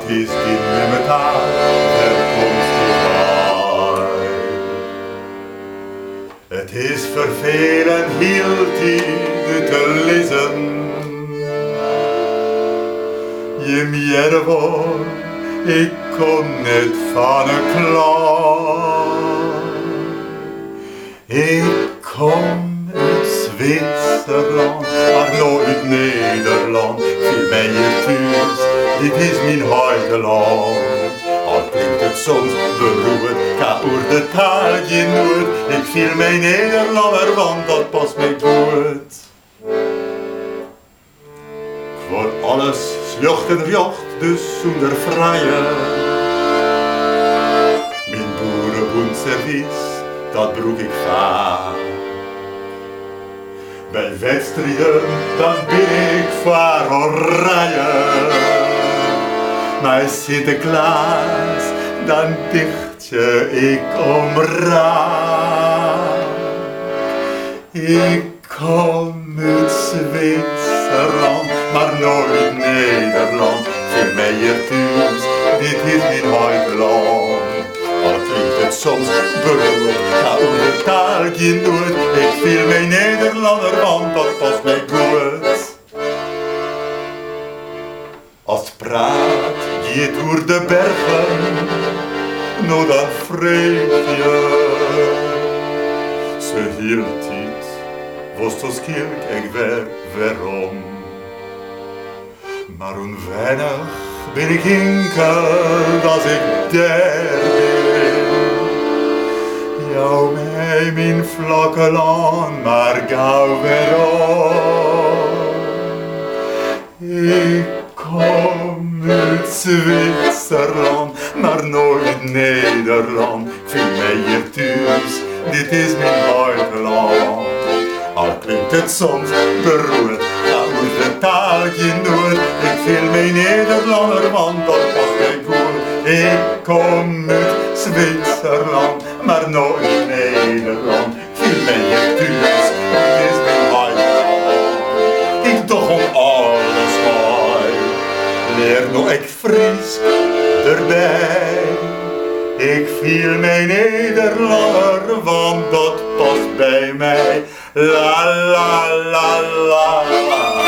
is die met haar herkomst voorbij. Het is vervelend heel die te lezen. Je mierwoord, ik kon net van een klaar. Ik kom uit Zwitserland, maar nooit Nederland. Viel mij hier thuis, dit is mijn huideland. Al klinkt het soms beroerd, ga oer de taal je nooit. Ik viel mij Nederlander, want dat past mij goed. Voor alles slocht en jocht, dus zonder vrije. Mijn boerenboenservies, dat broek ik vaak. Bij wedstrijden, dan ben ik voor oranje. Maar Sinterklaas, dan dicht je ik om raak. Ik kom uit Zwitserland, maar nooit Nederland. Voor mij hier thuis, dit is mijn huideland. Al klinkt het soms beroerd, ga oer de taal geen nooit. Ik viel mij Nederlander, want dat past mij goed. Als het praat, gaat oer de bergen, nou dan vreet je. Ze hield niet, was zo skilk ik waarom. Maar onweinig ben ik enkel als ik daar ben. Jou mij mijn vlakke land, maar gauw weerom. Ik kom uit Zwitserland, maar nooit Nederland. Viel mij hier thuis, dit is mijn huideland. Al klinkt het soms beroerd, dan moet de taal geen nood. Ik viel mij Nederlander, want dat past mij goed. Ik kom uit Zwitserland, maar nooit Nederland. Viel mij hier thuis, dit is mijn huideland. Ik doch om alles mooi, leer nog ik Fries erbij. Ik viel mij Nederlander, want dat past bij mij. La la la la la.